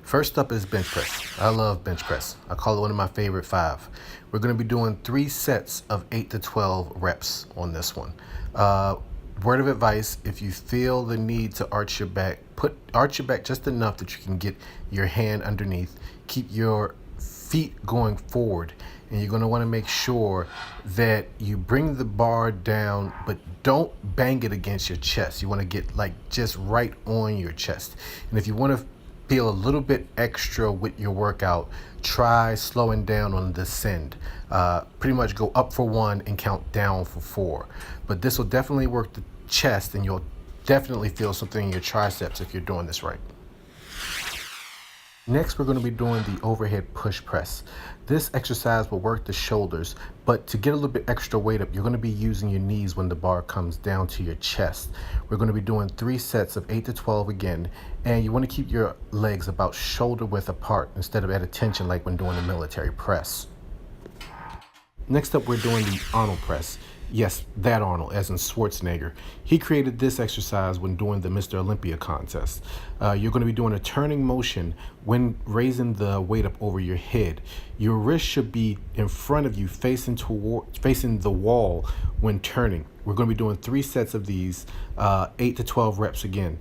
First up is bench press. I love bench press. I call it one of my favorite 5. We're going to be doing 3 sets of 8 to 12 reps on this one. Word of advice, if you feel the need to arch your back, arch your back just enough that you can get your hand underneath. Keep your feet going forward, and you're going to want to make sure that you bring the bar down, but don't bang it against your chest. You want to get like just right on your chest. And if you want to feel a little bit extra with your workout, try slowing down on the descend. Pretty much go up for 1 and count down for 4. But this will definitely work the chest, and you'll definitely feel something in your triceps if you're doing this right. Next, we're going to be doing the overhead push press. This exercise will work the shoulders, but to get a little bit extra weight up, you're going to be using your knees when the bar comes down to your chest. We're going to be doing 3 sets of 8 to 12 again, and you want to keep your legs about shoulder width apart instead of at attention like when doing the military press. Next up, we're doing the Arnold Press. Yes, that Arnold, as in Schwarzenegger. He created this exercise when doing the Mr. Olympia contest. You're going to be doing a turning motion when raising the weight up over your head. Your wrist should be in front of you, facing the wall when turning. We're going to be doing 3 sets of these, 8 to 12 reps again.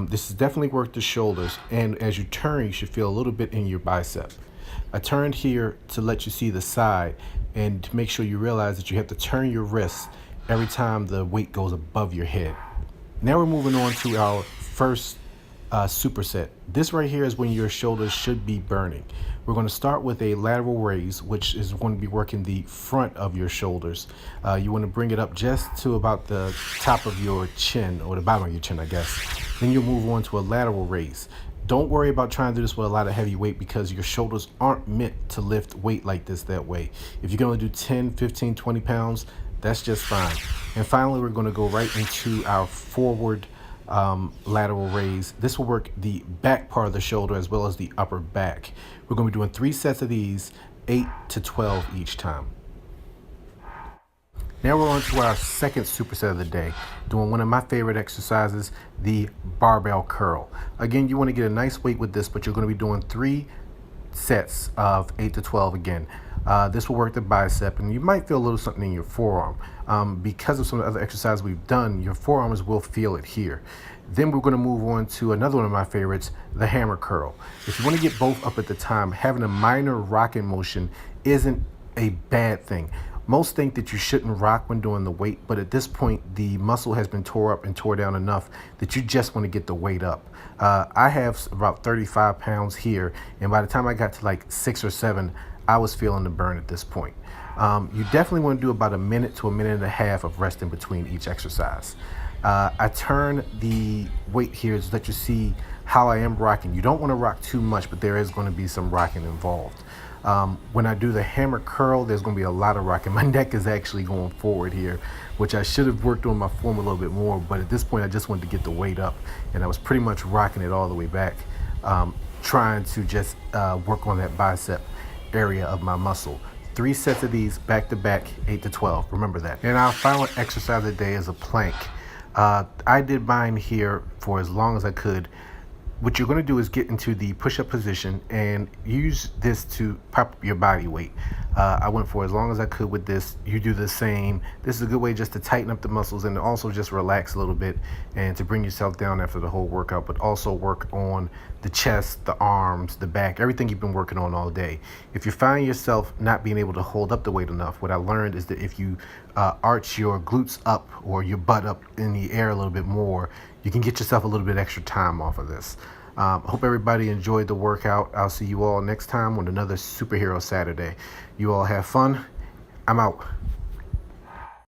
This has definitely worked the shoulders, and as you turn, you should feel a little bit in your bicep. I turned here to let you see the side and to make sure you realize that you have to turn your wrists every time the weight goes above your head. Now we're moving on to our first superset. This right here is when your shoulders should be burning. We're going to start with a lateral raise, which is going to be working the front of your shoulders. You want to bring it up just to about the top of your chin, or the bottom of your chin, I guess. Then you'll move on to a lateral raise. Don't worry about trying to do this with a lot of heavy weight, because your shoulders aren't meant to lift weight like this that way. If you can only do 10, 15, 20 pounds, that's just fine. And finally, we're going to go right into our forward lateral raise. This will work the back part of the shoulder as well as the upper back. We're going to be doing 3 sets of these, 8 to 12 each time. Now we're on to our second superset of the day, doing one of my favorite exercises, the barbell curl. Again, you want to get a nice weight with this, but you're going to be doing 3 sets of 8 to 12 again. This will work the bicep, and you might feel a little something in your forearm. Because of some of the other exercises we've done, your forearms will feel it here. Then we're going to move on to another one of my favorites, the hammer curl. If you want to get both up at the time, having a minor rocking motion isn't a bad thing. Most think that you shouldn't rock when doing the weight, but at this point, the muscle has been tore up and tore down enough that you just want to get the weight up. I have about 35 pounds here, and by the time I got to like 6 or 7, I was feeling the burn at this point. You definitely want to do about 1 minute to 1.5 minutes of rest in between each exercise. I turn the weight here so that you see how I am rocking. You don't want to rock too much, but there is going to be some rocking involved. When I do the hammer curl, there's going to be a lot of rocking. My neck is actually going forward here, which I should have worked on my form a little bit more, but at this point I just wanted to get the weight up, and I was pretty much rocking it all the way back, trying to just work on that bicep area of my muscle. 3 sets of these back to back, 8 to 12, remember that. And our final exercise of the day is a plank. I did mine here for as long as I could. What you're going to do is get into the push-up position and use this to pop up your body weight. I went for as long as I could with this. You do the same. This is a good way just to tighten up the muscles and also just relax a little bit and to bring yourself down after the whole workout, but also work on the chest, the arms, the back, everything you've been working on all day. If you find yourself not being able to hold up the weight enough, what I learned is that if you arch your glutes up or your butt up in the air a little bit more, you can get yourself a little bit extra time off of this. Hope everybody enjoyed the workout. I'll see you all next time on another Superhero Saturday. You all have fun. I'm out.